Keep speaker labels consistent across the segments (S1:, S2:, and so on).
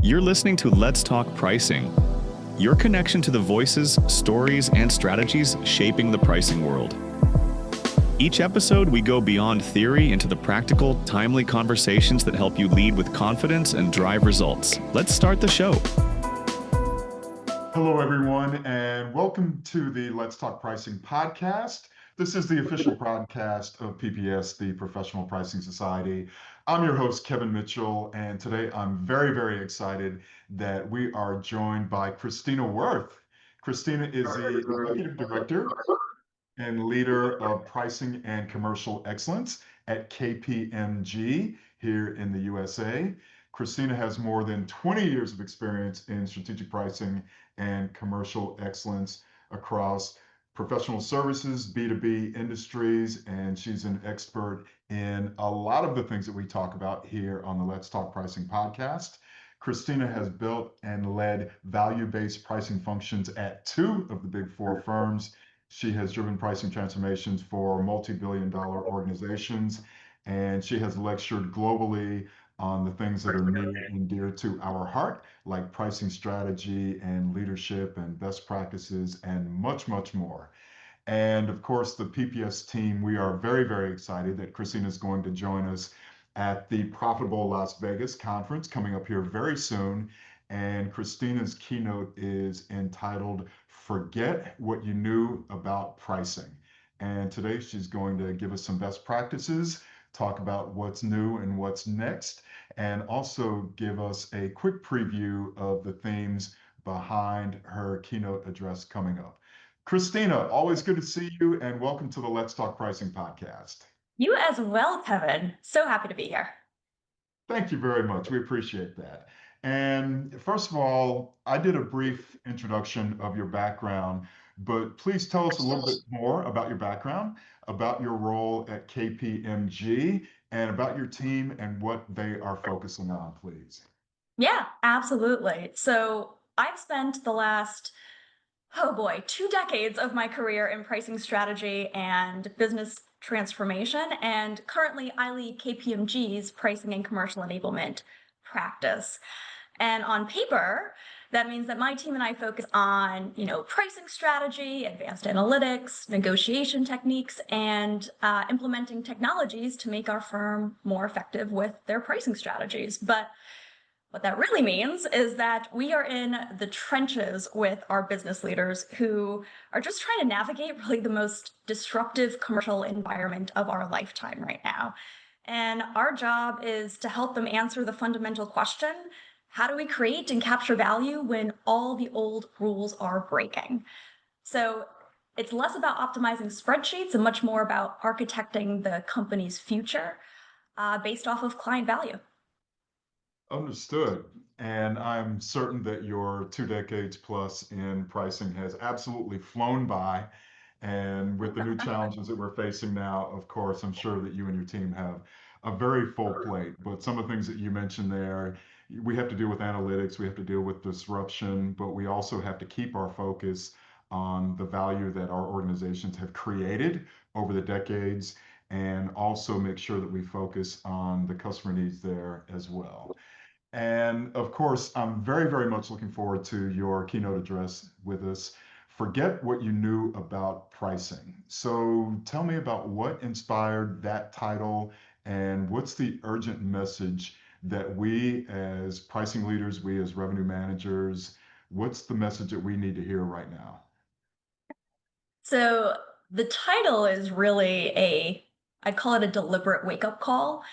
S1: You're listening to Let's Talk Pricing, your connection to the voices, stories, and strategies shaping the pricing world. Each episode, we go beyond theory into the practical, timely conversations that help you lead with confidence and drive results. Let's start the show.
S2: Hello, everyone, and welcome to the Let's Talk Pricing podcast. This is the official podcast of PPS, the Professional Pricing Society. I'm your host, Kevin Mitchell, and today I'm very, very excited that we are joined by Christina Wirth. Christina is the Executive Director and Leader of Pricing and Commercial Excellence at KPMG here in the USA. Christina has more than 20 years of experience in strategic pricing and commercial excellence across professional services, B2B industries, and she's an expert in a lot of the things that we talk about here on the Let's Talk Pricing podcast. Christina has built and led value-based pricing functions at two of the big four firms. She has driven pricing transformations for multi-billion-dollar organizations, and she has lectured globally on the things that are near and dear to our heart, like pricing strategy and leadership and best practices and much, much more. And of course, the PPS team, we are very, very excited that Christina is going to join us at the Profitable Las Vegas conference coming up here very soon. And Christina's keynote is entitled Forget What You Knew About Pricing. And today she's going to give us some best practices, talk about what's new and what's next, and also give us a quick preview of the themes behind her keynote address coming up. Christina, always good to see you, and welcome to the Let's Talk Pricing podcast.
S3: You as well, Kevin. So happy to be here.
S2: Thank you very much. We appreciate that. And first of all, I did a brief introduction of your background, but please tell us a little bit more about your background, about your role at KPMG, and about your team and what they are focusing on, please.
S3: Yeah, absolutely. So I've spent the last, 2 decades of my career in pricing strategy and business transformation. And currently I lead KPMG's pricing and commercial enablement practice. And on paper, that means that my team and I focus on, pricing strategy, advanced analytics, negotiation techniques, and implementing technologies to make our firm more effective with their pricing strategies. But what that really means is that we are in the trenches with our business leaders who are just trying to navigate really the most disruptive commercial environment of our lifetime right now. And our job is to help them answer the fundamental question: how do we create and capture value when all the old rules are breaking? So it's less about optimizing spreadsheets and much more about architecting the company's future based off of client value.
S2: Understood. And I'm certain that your 2 decades plus in pricing has absolutely flown by. And with the new challenges that we're facing now, of course, I'm sure that you and your team have a very full plate. But some of the things that you mentioned there, we have to deal with analytics, we have to deal with disruption, but we also have to keep our focus on the value that our organizations have created over the decades, and also make sure that we focus on the customer needs there as well. And of course, I'm very, very much looking forward to your keynote address with us. Forget what you knew about pricing. So tell me about what inspired that title, and what's the urgent message that we as pricing leaders, we as revenue managers, what's the message that we need to hear right now?
S3: So the title is really I call it a deliberate wake-up call.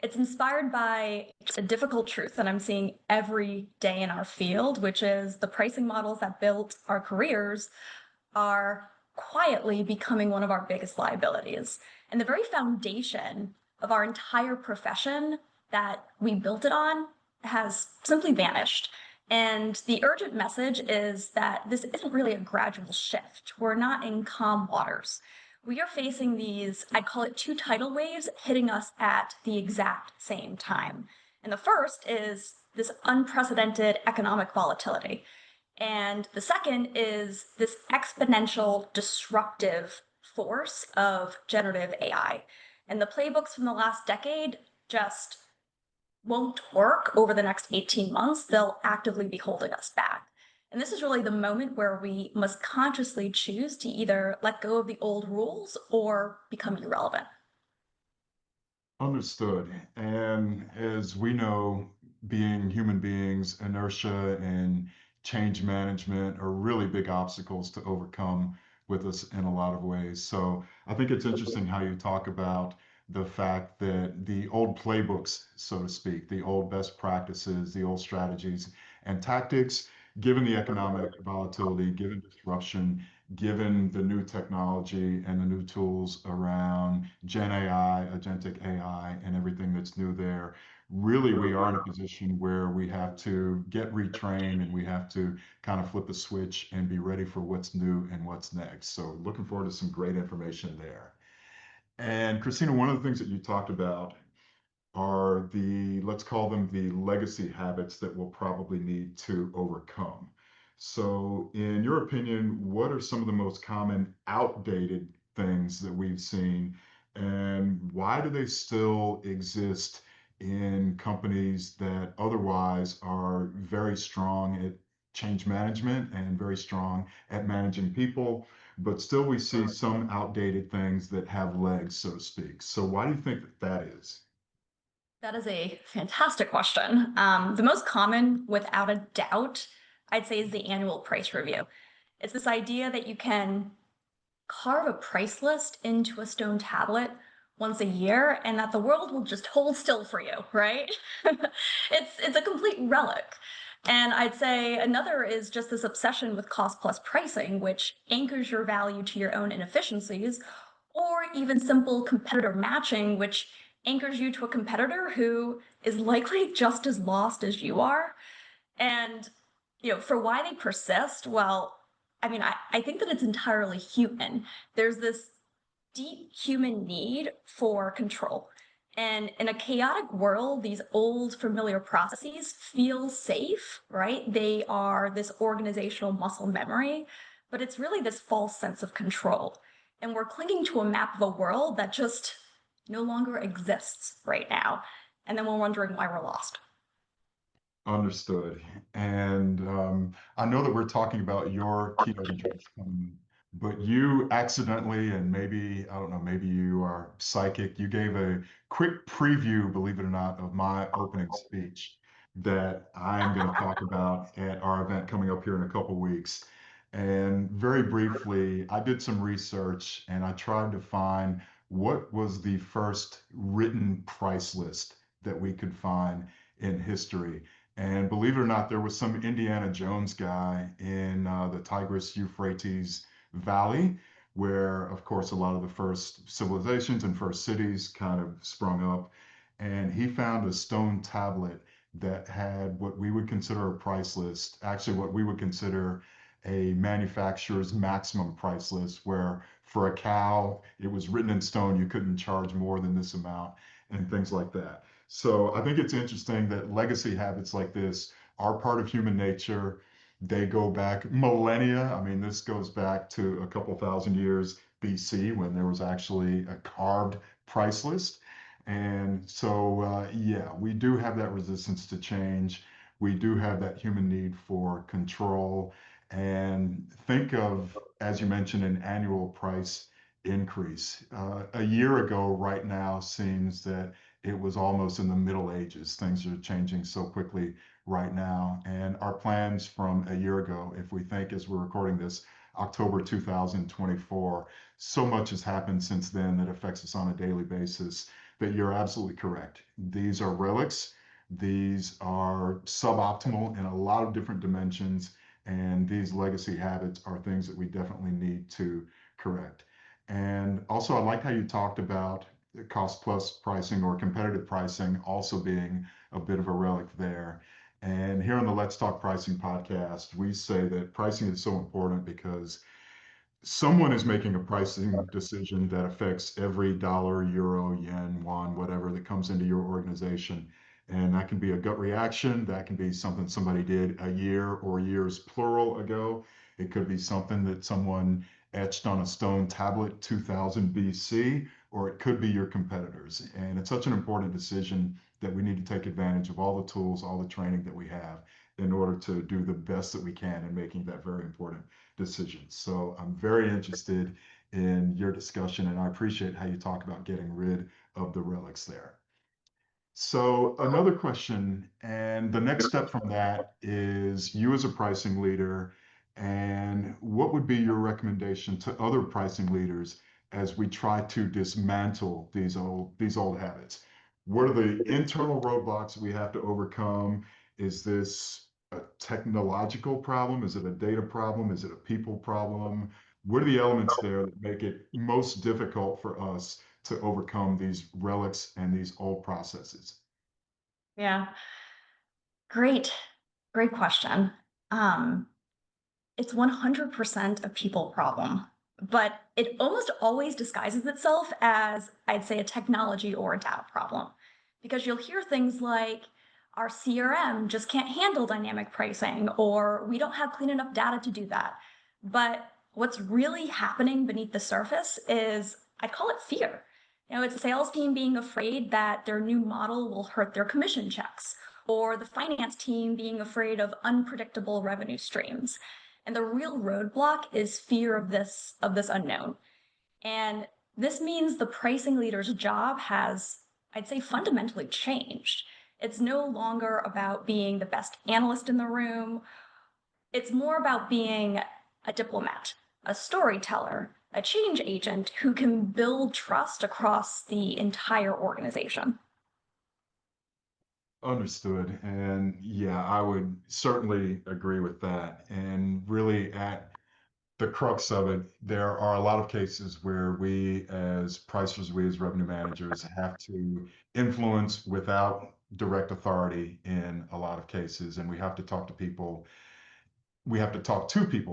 S3: It's inspired by a difficult truth that I'm seeing every day in our field, which is the pricing models that built our careers are quietly becoming one of our biggest liabilities. And the very foundation of our entire profession that we built it on has simply vanished. And the urgent message is that this isn't really a gradual shift. We're not in calm waters. We are facing these, I call it two tidal waves, hitting us at the exact same time. And the first is this unprecedented economic volatility. And the second is this exponential disruptive force of generative AI. And the playbooks from the last decade just won't work over the next 18 months, they'll actively be holding us back. And this is really the moment where we must consciously choose to either let go of the old rules or become irrelevant.
S2: Understood. And as we know, being human beings, inertia and change management are really big obstacles to overcome with us in a lot of ways. So I think it's interesting how you talk about the fact that the old playbooks, so to speak, the old best practices, the old strategies and tactics, given the economic volatility, given disruption, given the new technology and the new tools around Gen AI, agentic AI, and everything that's new there, really we are in a position where we have to get retrained and we have to kind of flip a switch and be ready for what's new and what's next. So looking forward to some great information there. And Christina, one of the things that you talked about are the, let's call them the legacy habits that we'll probably need to overcome. So, in your opinion, what are some of the most common outdated things that we've seen, and why do they still exist in companies that otherwise are very strong at change management and very strong at managing people, but still we see some outdated things that have legs, so to speak. So, why do you think that that is?
S3: That is a fantastic question. The most common, without a doubt, I'd say is the annual price review. It's this idea that you can carve a price list into a stone tablet once a year and that the world will just hold still for you, right? It's a complete relic. And I'd say another is just this obsession with cost plus pricing, which anchors your value to your own inefficiencies, or even simple competitor matching, which anchors you to a competitor who is likely just as lost as you are. And, for why they persist, well, I think that it's entirely human. There's this deep human need for control. And in a chaotic world, these old familiar processes feel safe, right? They are this organizational muscle memory, but it's really this false sense of control. And we're clinging to a map of a world that just no longer exists right now. And then we're wondering why we're lost.
S2: Understood. And I know that we're talking about your keynote address coming, but you accidentally, and maybe, I don't know, maybe you are psychic, you gave a quick preview, believe it or not, of my opening speech that I'm going to talk about at our event coming up here in a couple weeks. And very briefly, I did some research and I tried to find what was the first written price list that we could find in history. And believe it or not, there was some Indiana Jones guy in the Tigris Euphrates Valley, where, of course, a lot of the first civilizations and first cities kind of sprung up. And he found a stone tablet that had what we would consider a price list, actually, what we would consider a manufacturer's maximum price list, where for a cow, it was written in stone, you couldn't charge more than this amount, and things like that. So I think it's interesting that legacy habits like this are part of human nature. They go back millennia. I mean, this goes back to a couple thousand years BC when there was actually a carved price list. And so, yeah, we do have that resistance to change. We do have that human need for control. And think of, as you mentioned, an annual price increase. A year ago, right now, seems that it was almost in the Middle Ages. Things are changing so quickly right now. And our plans from a year ago, if we think as we're recording this, October 2024, so much has happened since then that affects us on a daily basis that you're absolutely correct. These are relics. These are suboptimal in a lot of different dimensions. And these legacy habits are things that we definitely need to correct. And also, I like how you talked about cost plus pricing or competitive pricing also being a bit of a relic there. And here on the Let's Talk Pricing podcast, we say that pricing is so important because someone is making a pricing decision that affects every dollar, euro, yen, won, whatever that comes into your organization. And that can be a gut reaction. That can be something somebody did a year or years plural ago. It could be something that someone etched on a stone tablet 2000 BC, or it could be your competitors. And it's such an important decision that we need to take advantage of all the tools, all the training that we have in order to do the best that we can in making that very important decision. So I'm very interested in your discussion, and I appreciate how you talk about getting rid of the relics there. So another question, and the next step from that is you as a pricing leader, and what would be your recommendation to other pricing leaders as we try to dismantle these old habits? What are the internal roadblocks we have to overcome? Is this a technological problem? Is it a data problem? Is it a people problem? What are the elements there that make it most difficult for us to overcome these relics and these old processes?
S3: Yeah, great, great question. Um, it's 100% a people problem, but it almost always disguises itself as, I'd say, a technology or a data problem. Because you'll hear things like, our CRM just can't handle dynamic pricing, or we don't have clean enough data to do that. But what's really happening beneath the surface is, I'd call it fear. It's a sales team being afraid that their new model will hurt their commission checks, or the finance team being afraid of unpredictable revenue streams. And the real roadblock is fear of this unknown. And this means the pricing leader's job has, I'd say, fundamentally changed. It's no longer about being the best analyst in the room. It's more about being a diplomat, a storyteller, a change agent who can build trust across the entire organization.
S2: Understood. And yeah, I would certainly agree with that. And really, at the crux of it, there are a lot of cases where we as pricers, we as revenue managers have to influence without direct authority in a lot of cases. And we have to talk to people,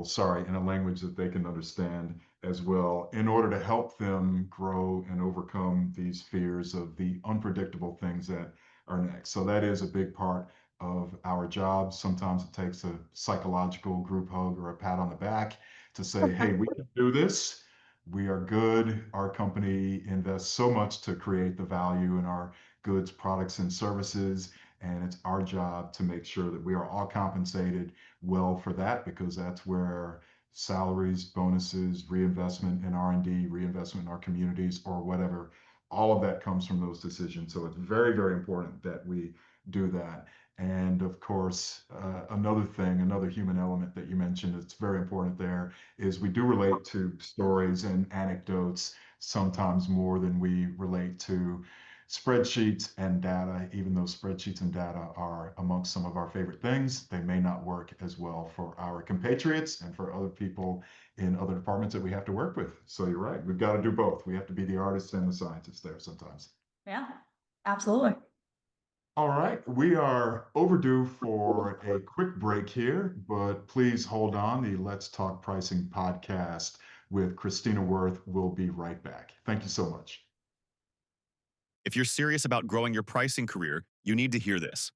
S2: sorry, in a language that they can understand as well, in order to help them grow and overcome these fears of the unpredictable things that are next. So that is a big part of our job. Sometimes it takes a psychological group hug or a pat on the back to say, hey, we can do this. We are good. Our company invests so much to create the value in our goods, products, and services. And it's our job to make sure that we are all compensated well for that, because that's where salaries, bonuses, reinvestment in R&D, reinvestment in our communities, or whatever, all of that comes from those decisions. So it's very, very important that we do that. And of course, another human element that you mentioned that's very important there is we do relate to stories and anecdotes sometimes more than we relate to spreadsheets and data. Even though spreadsheets and data are amongst some of our favorite things, they may not work as well for our compatriots and for other people in other departments that we have to work with. So you're right, we've got to do both. We have to be the artists and the scientists there sometimes.
S3: Yeah, absolutely.
S2: All right, we are overdue for a quick break here, but please hold on. The Let's Talk Pricing podcast with Christina Wirth will be right back. Thank you so much.
S1: If you're serious about growing your pricing career, you need to hear this.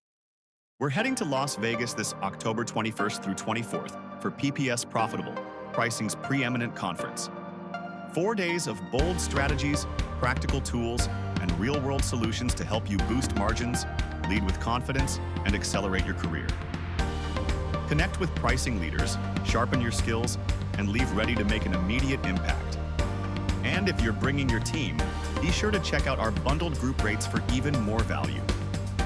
S1: We're heading to Las Vegas this October 21st through 24th for PPS Profitable, pricing's preeminent conference. 4 days of bold strategies, practical tools, and real-world solutions to help you boost margins, lead with confidence, and accelerate your career. Connect with pricing leaders, sharpen your skills, and leave ready to make an immediate impact. And if you're bringing your team, be sure to check out our bundled group rates for even more value.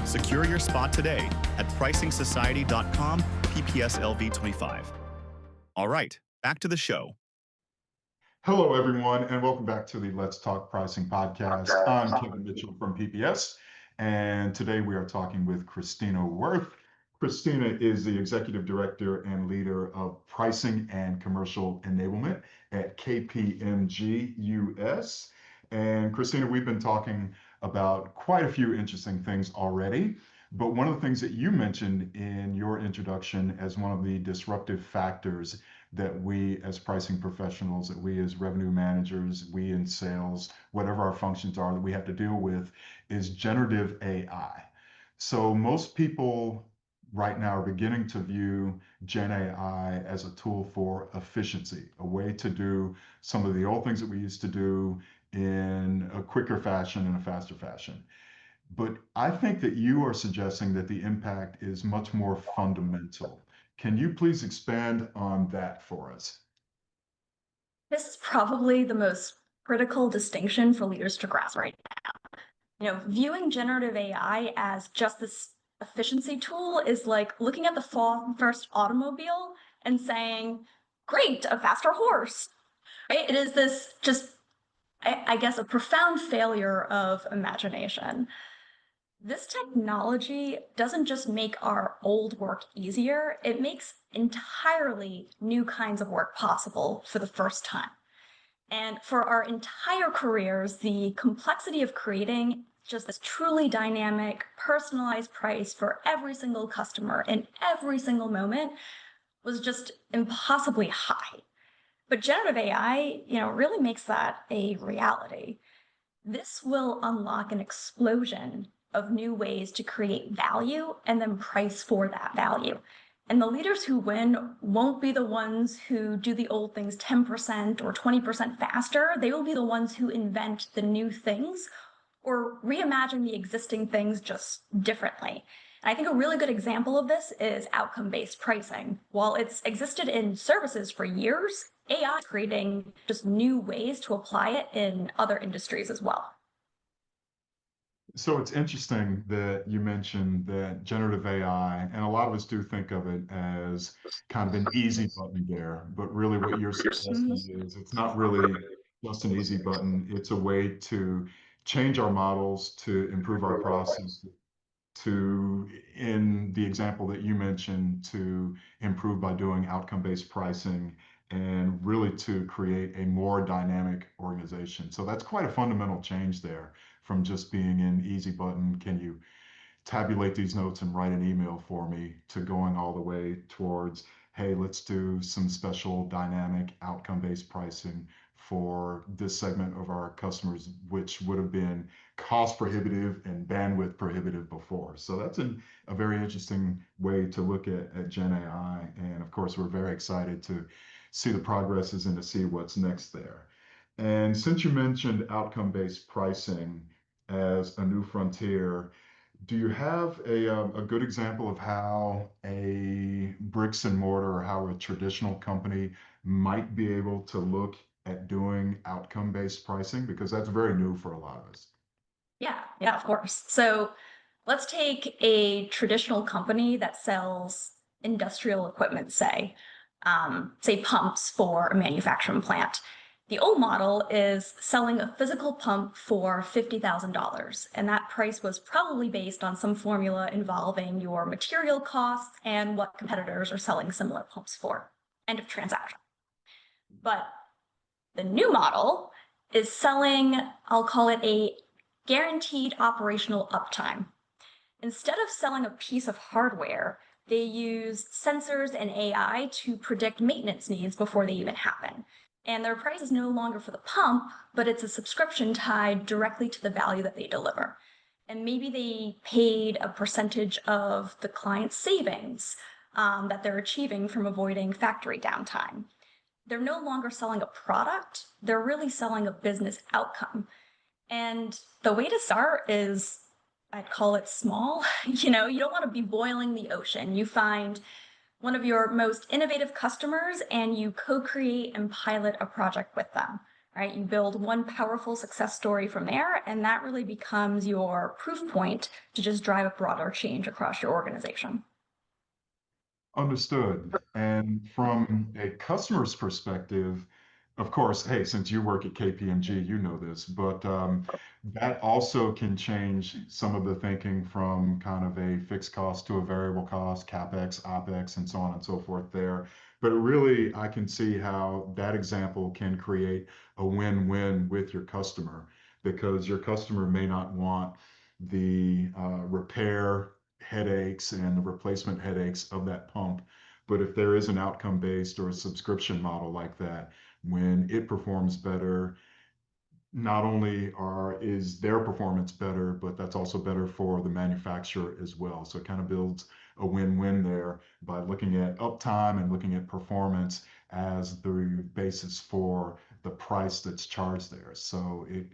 S1: Secure your spot today at pricingsociety.com PPSLV25. All right, back to the show.
S2: Hello, everyone, and welcome back to the Let's Talk Pricing podcast. I'm Kevin Mitchell from PPS, and today we are talking with Christina Wirth. Christina is the Executive Director and Leader of Pricing and Commercial Enablement at KPMG US. And Christina, we've been talking about quite a few interesting things already, but one of the things that you mentioned in your introduction as one of the disruptive factors that we as pricing professionals, that we as revenue managers, we in sales, whatever our functions are, that we have to deal with is generative AI. So most people right now are beginning to view Gen AI as a tool for efficiency, a way to do some of the old things that we used to do in a quicker fashion and a faster fashion. but I think that you are suggesting that the impact is much more fundamental. Can you please expand on that for us?
S3: This is probably the most critical distinction for leaders to grasp right now. Viewing generative AI as just this efficiency tool is like looking at the first automobile and saying, great, a faster horse. Right? It is this just, I guess, a profound failure of imagination. This technology doesn't just make our old work easier, it makes entirely new kinds of work possible for the first time. And for our entire careers, the complexity of creating just this truly dynamic, personalized price for every single customer in every single moment was just impossibly high. But generative AI, really makes that a reality. This will unlock an explosion of new ways to create value and then price for that value. And the leaders who win won't be the ones who do the old things 10% or 20% faster. They will be the ones who invent the new things or reimagine the existing things just differently. And I think a really good example of this is outcome-based pricing. While it's existed in services for years, AI is creating just new ways to apply it in other industries as well.
S2: So it's interesting that you mentioned that generative AI, and a lot of us do think of it as kind of an easy button there, but really what you're suggesting is it's not really just an easy button. It's a way to change our models, to improve our process, to, in the example that you mentioned, to improve by doing outcome-based pricing and really to create a more dynamic organization. So that's quite a fundamental change there from just being an easy button, can you tabulate these notes and write an email for me, to going all the way towards, hey, let's do some special dynamic outcome-based pricing for this segment of our customers, which would have been cost prohibitive and bandwidth prohibitive before. So that's a very interesting way to look at Gen AI. And of course, we're very excited to see the progresses and to see what's next there. And since you mentioned outcome-based pricing as a new frontier, do you have a good example of how a bricks and mortar or how a traditional company might be able to look at doing outcome-based pricing? Because that's very new for a lot of us.
S3: Yeah, of course. So let's take a traditional company that sells industrial equipment, say pumps for a manufacturing plant. The old model is selling a physical pump for $50,000, and that price was probably based on some formula involving your material costs and what competitors are selling similar pumps for. End of transaction. But the new model is selling, I'll call it a guaranteed operational uptime. Instead of selling a piece of hardware, they use sensors and AI to predict maintenance needs before they even happen. And their price is no longer for the pump, but it's a subscription tied directly to the value that they deliver. And maybe they paid a percentage of the client's savings that they're achieving from avoiding factory downtime. They're no longer selling a product, they're really selling a business outcome. And the way to start is, I'd call it small. You don't want to be boiling the ocean. You find one of your most innovative customers and you co-create and pilot a project with them, right? You build one powerful success story from there, and that really becomes your proof point to just drive a broader change across your organization.
S2: Understood. And from a customer's perspective, of course, hey, since you work at KPMG, you know this, but that also can change some of the thinking from kind of a fixed cost to a variable cost, CapEx, OpEx, and so on and so forth there. But really, I can see how that example can create a win-win with your customer, because your customer may not want the repair headaches and the replacement headaches of that pump. But if there is an outcome-based or a subscription model like that, when it performs better, not only is their performance better, but that's also better for the manufacturer as well. So it kind of builds a win-win there by looking at uptime and looking at performance as the basis for the price that's charged there. So it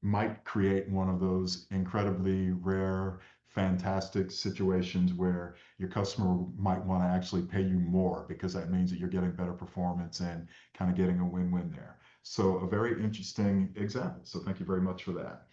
S2: might create one of those incredibly rare, fantastic situations where your customer might want to actually pay you more because that means that you're getting better performance and kind of getting a win-win there. So a very interesting example. So thank you very much for that.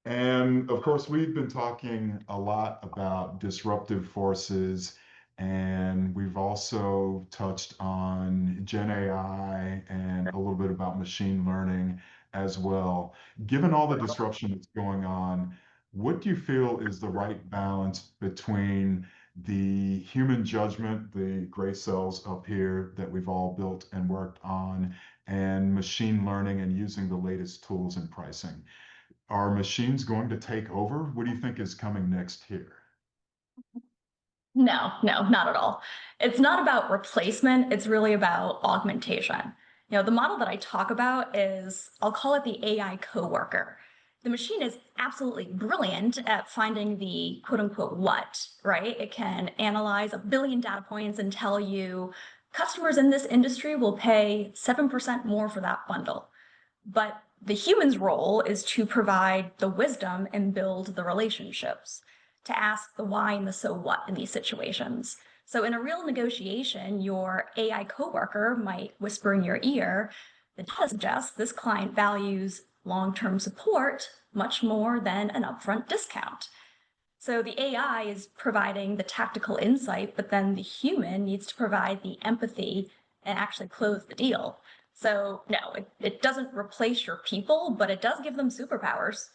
S2: And of course, we've been talking a lot about disruptive forces, and we've also touched on Gen AI and a little bit about machine learning as well. Given all the disruption that's going on, what do you feel is the right balance between the human judgment, the gray cells up here that we've all built and worked on, and machine learning and using the latest tools in pricing? Are machines going to take over? What do you think is coming next here?
S3: No, no, not at all. It's not about replacement, it's really about augmentation. The model that I talk about is, I'll call it the AI coworker. The machine is absolutely brilliant at finding the quote unquote what, right? It can analyze a billion data points and tell you customers in this industry will pay 7% more for that bundle. But the human's role is to provide the wisdom and build the relationships, to ask the why and the so what in these situations. So in a real negotiation, your AI coworker might whisper in your ear, the data suggests this client values long-term support much more than an upfront discount. So the AI is providing the tactical insight, but then the human needs to provide the empathy and actually close the deal. So no, it doesn't replace your people, but it does give them superpowers.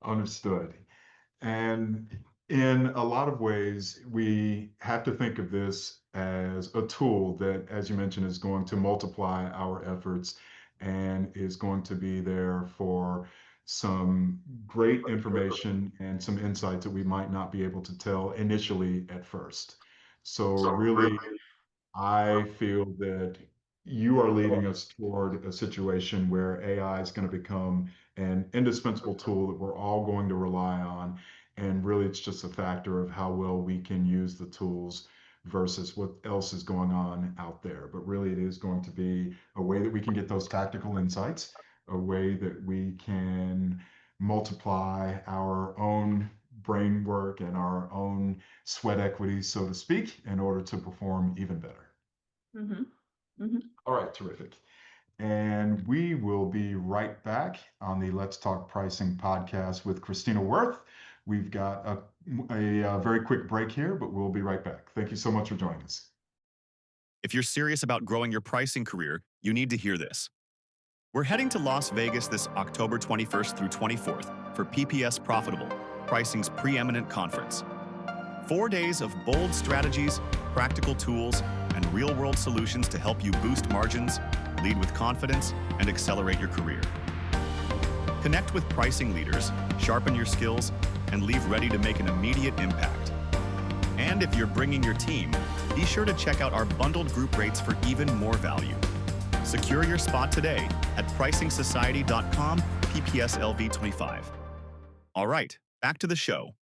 S2: Understood. And in a lot of ways, we have to think of this as a tool that, as you mentioned, is going to multiply our efforts and is going to be there for some great information and some insights that we might not be able to tell initially at first. So really, I feel that you are leading us toward a situation where AI is going to become an indispensable tool that we're all going to rely on. And really, it's just a factor of how well we can use the tools versus what else is going on out there. But really, it is going to be a way that we can get those tactical insights, a way that we can multiply our own brain work and our own sweat equity, so to speak, in order to perform even better.
S3: Mm-hmm. Mm-hmm.
S2: All right, terrific. And we will be right back on the Let's Talk Pricing podcast with Christina Wirth. We've got a very quick break here, but we'll be right back. Thank you so much for joining us.
S1: If you're serious about growing your pricing career, you need to hear this. We're heading to Las Vegas this October 21st through 24th for PPS Profitable, pricing's preeminent conference. 4 days of bold strategies, practical tools, and real-world solutions to help you boost margins, lead with confidence, and accelerate your career. Connect with pricing leaders, sharpen your skills, and leave ready to make an immediate impact. And if you're bringing your team, be sure to check out our bundled group rates for even more value. Secure your spot today at pricingsociety.com PPSLV25. All right, back to the show.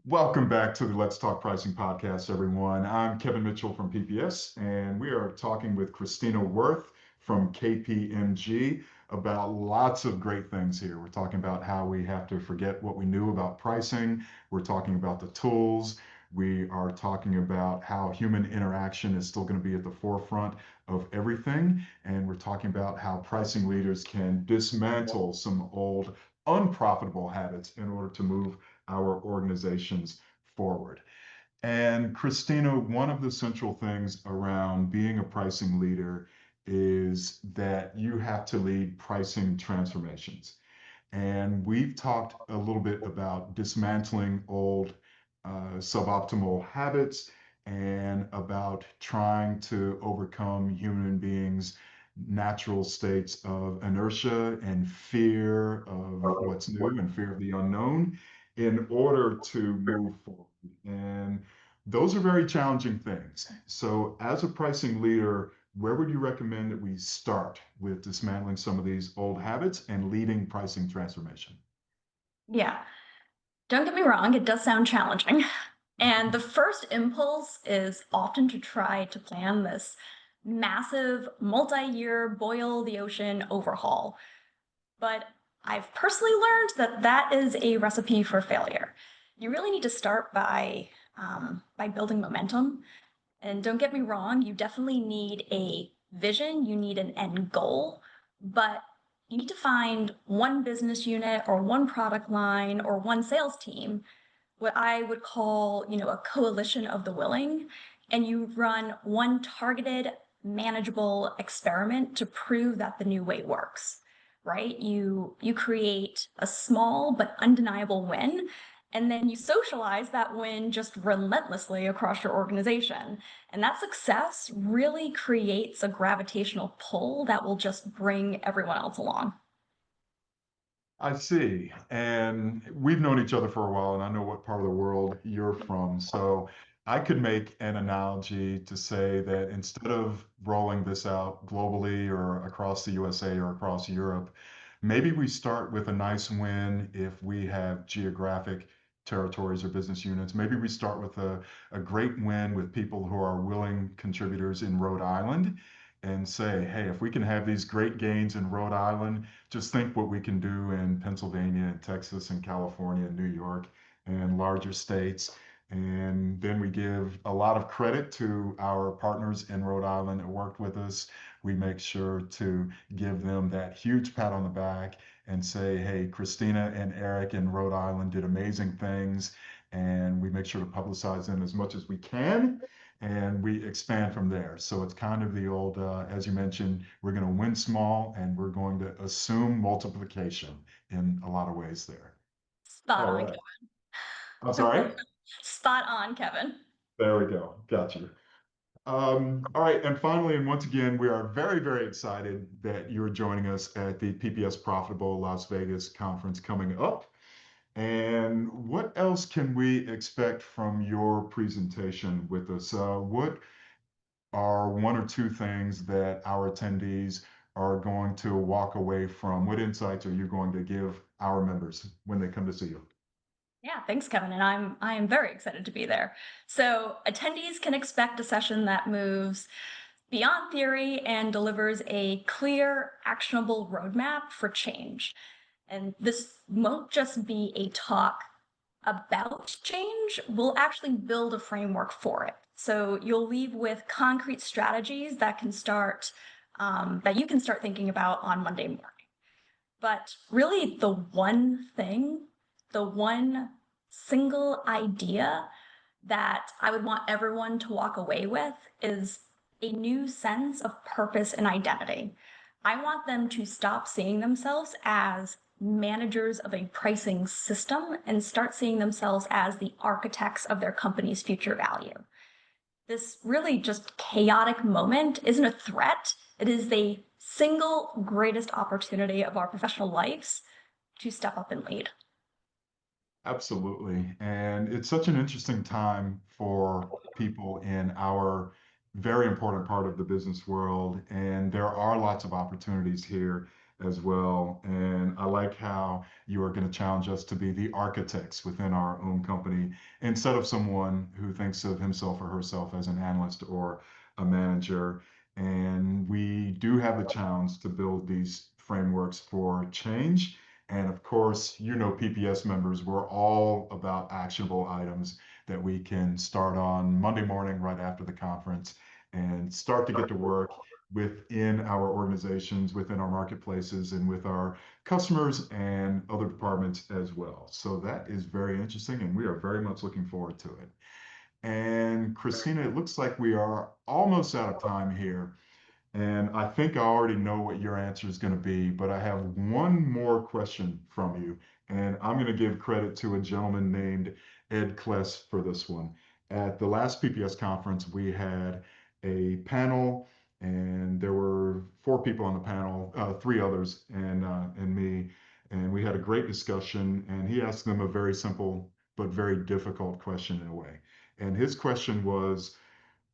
S2: Welcome back to the Let's Talk Pricing podcast, everyone. I'm Kevin Mitchell from PPS, and we are talking with Christina Wirth from KPMG about lots of great things here. We're talking about how we have to forget what we knew about pricing. We're talking about the tools. We are talking about how human interaction is still going to be at the forefront of everything. And we're talking about how pricing leaders can dismantle some old unprofitable habits in order to move our organizations forward. And Christina, one of the central things around being a pricing leader is that you have to lead pricing transformations. And we've talked a little bit about dismantling old suboptimal habits and about trying to overcome human beings' natural states of inertia and fear of what's new and fear of the unknown in order to move forward. And those are very challenging things. So, as a pricing leader, where would you recommend that we start with dismantling some of these old habits and leading pricing transformation?
S3: Yeah, don't get me wrong, it does sound challenging. And the first impulse is often to try to plan this massive multi-year boil the ocean overhaul. But I've personally learned that that is a recipe for failure. You really need to start by building momentum. And don't get me wrong, you definitely need a vision, you need an end goal, but you need to find one business unit or one product line or one sales team, what I would call, a coalition of the willing, and you run one targeted, manageable experiment to prove that the new way works, right? You create a small but undeniable win, and then you socialize that win just relentlessly across your organization. And that success really creates a gravitational pull that will just bring everyone else along.
S2: I see. And we've known each other for a while, and I know what part of the world you're from. So I could make an analogy to say that instead of rolling this out globally or across the USA or across Europe, maybe we start with a nice win if we have geographic territories or business units. Maybe we start with a great win with people who are willing contributors in Rhode Island and say, hey, if we can have these great gains in Rhode Island, just think what we can do in Pennsylvania and Texas and California and New York and larger states. And then we give a lot of credit to our partners in Rhode Island that worked with us. We make sure to give them that huge pat on the back and say, hey, Christina and Eric in Rhode Island did amazing things. And we make sure to publicize them as much as we can. And we expand from there. So it's kind of the old, as you mentioned, we're going to win small and we're going to assume multiplication in a lot of ways there.
S3: Spot
S2: All
S3: on,
S2: right. I'm sorry.
S3: Spot on, Kevin.
S2: There we go. Got you. All right. And finally, and once again, we are very, very excited that you're joining us at the PPS Profitable Las Vegas conference coming up. And what else can we expect from your presentation with us? What are one or two things that our attendees are going to walk away from? What insights are you going to give our members when they come to see you?
S3: Yeah, thanks, Kevin. And I am very excited to be there. So attendees can expect a session that moves beyond theory and delivers a clear, actionable roadmap for change. And this won't just be a talk about change, we'll actually build a framework for it. So you'll leave with concrete strategies that you can start thinking about on Monday morning. But really, the one single idea that I would want everyone to walk away with is a new sense of purpose and identity. I want them to stop seeing themselves as managers of a pricing system and start seeing themselves as the architects of their company's future value. This really just chaotic moment isn't a threat. It is the single greatest opportunity of our professional lives to step up and lead.
S2: Absolutely. And it's such an interesting time for people in our very important part of the business world. And there are lots of opportunities here as well. And I like how you are going to challenge us to be the architects within our own company instead of someone who thinks of himself or herself as an analyst or a manager. And we do have the challenge to build these frameworks for change. And of course, PPS members, we're all about actionable items that we can start on Monday morning right after the conference and start to get to work within our organizations, within our marketplaces, and with our customers and other departments as well. So that is very interesting, and we are very much looking forward to it. And Christina, it looks like we are almost out of time here. And I think I already know what your answer is going to be, but I have one more question from you. And I'm going to give credit to a gentleman named Ed Kless for this one. At the last PPS conference, we had a panel, and there were four people on the panel, three others, and me. And we had a great discussion. And he asked them a very simple but very difficult question in a way. And his question was,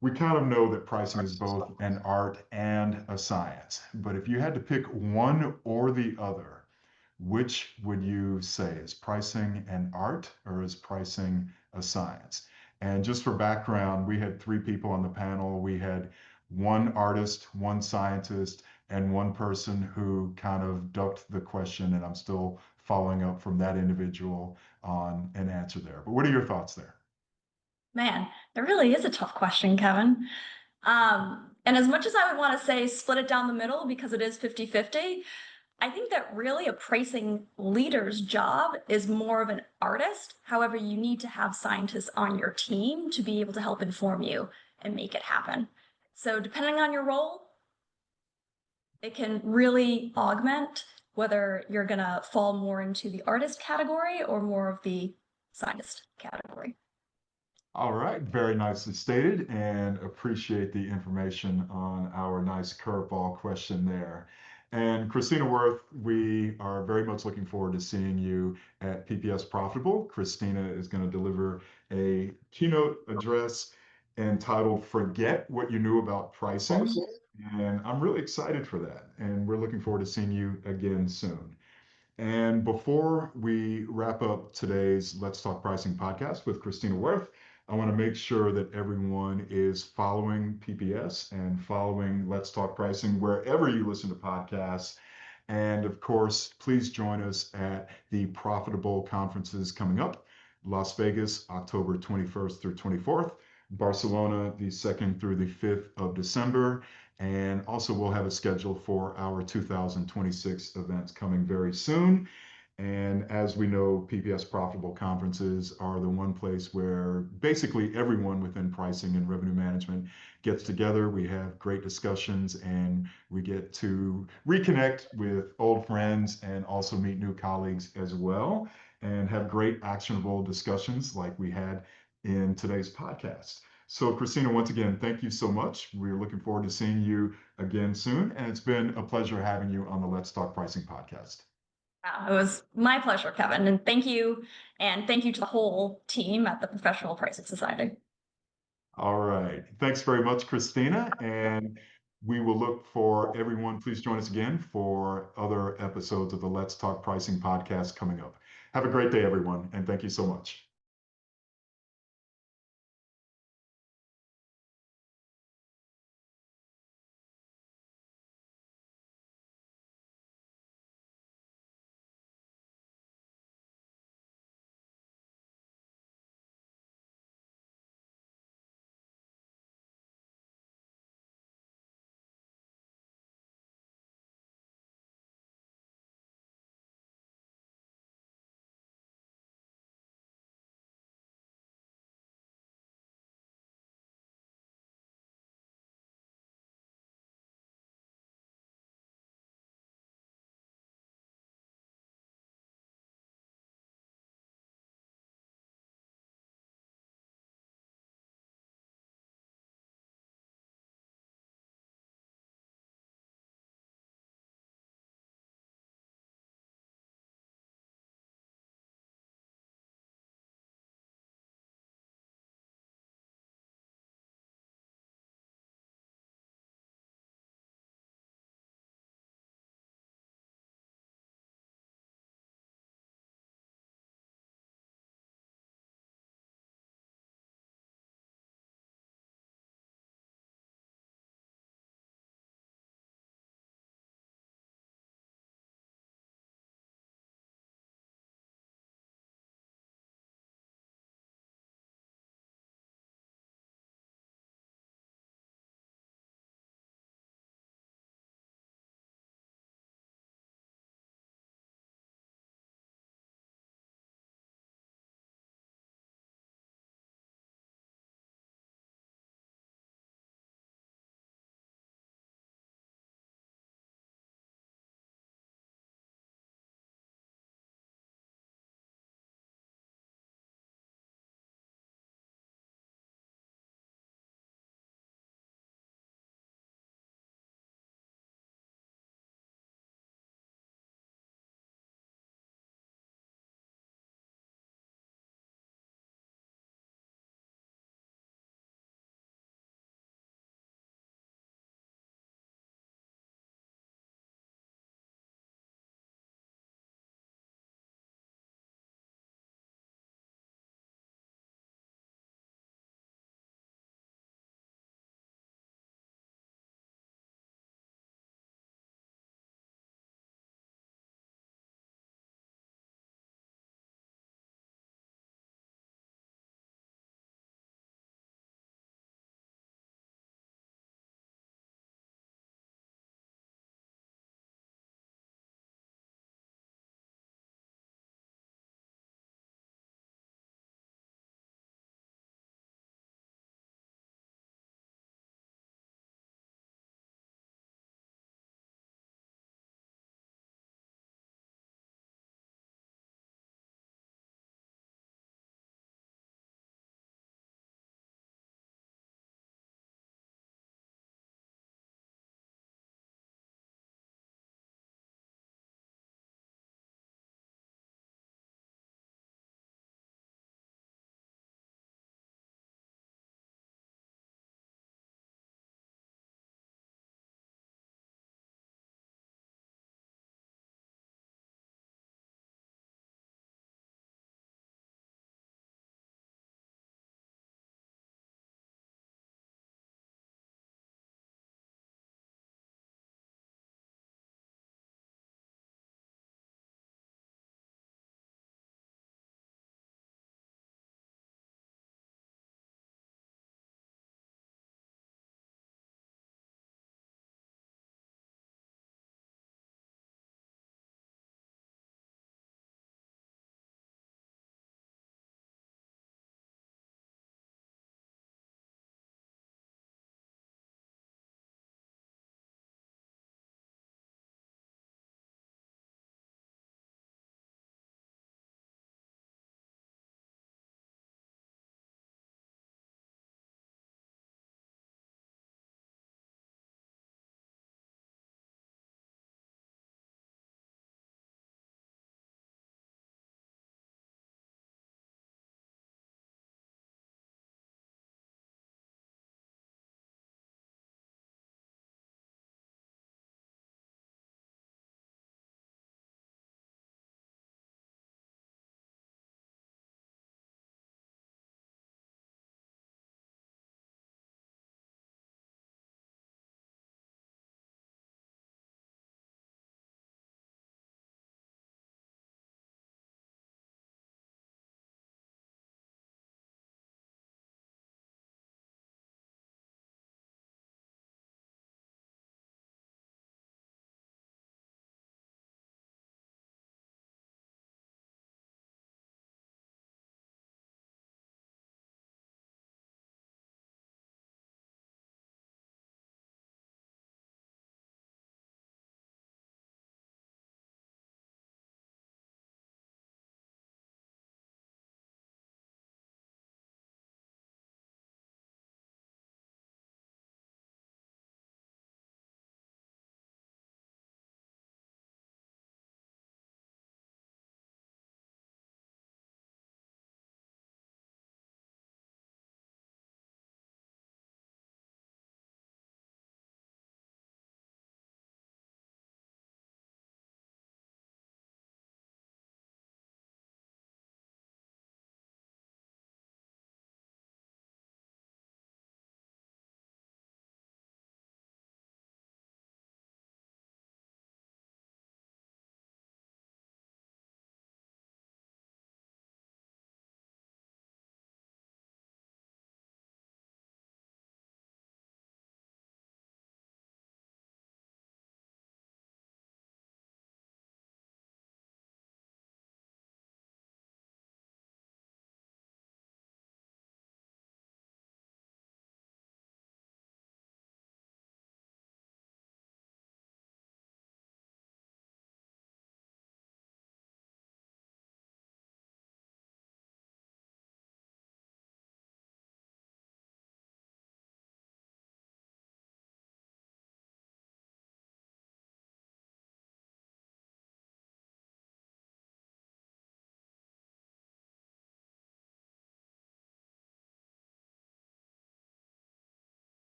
S2: we kind of know that pricing is both an art and a science, but if you had to pick one or the other, which would you say? Is pricing an art or is pricing a science? And just for background, we had three people on the panel. We had one artist, one scientist, and one person who kind of ducked the question, and I'm still following up from that individual on an answer there. But what are your thoughts there?
S3: Man, that really is a tough question, Kevin. And as much as I would want to say split it down the middle because it is 50-50, I think that really a pricing leader's job is more of an artist. However, you need to have scientists on your team to be able to help inform you and make it happen. So depending on your role, it can really augment whether you're going to fall more into the artist category or more of the scientist category.
S2: All right, very nicely stated, and appreciate the information on our nice curveball question there. And Christina Wirth, we are very much looking forward to seeing you at PPS Profitable. Christina is going to deliver a keynote address entitled Forget What You Knew About Pricing. And I'm really excited for that. And we're looking forward to seeing you again soon. And before we wrap up today's Let's Talk Pricing podcast with Christina Wirth, I want to make sure that everyone is following PPS and following Let's Talk Pricing wherever you listen to podcasts. And of course, please join us at the Profitable conferences coming up. Las Vegas, October 21st through 24th. Barcelona, the 2nd through the 5th of December. And also, we'll have a schedule for our 2026 events coming very soon. And as we know, PPS Profitable conferences are the one place where basically everyone within pricing and revenue management gets together. We have great discussions and we get to reconnect with old friends and also meet new colleagues as well and have great actionable discussions like we had in today's podcast. So, Christina, once again, thank you so much. We're looking forward to seeing you again soon. And it's been a pleasure having you on the Let's Talk Pricing podcast.
S3: It was my pleasure, Kevin. And thank you. And thank you to the whole team at the Professional Pricing Society.
S2: All right. Thanks very much, Christina. And we will look for everyone. Please join us again for other episodes of the Let's Talk Pricing podcast coming up. Have a great day, everyone. And thank you so much.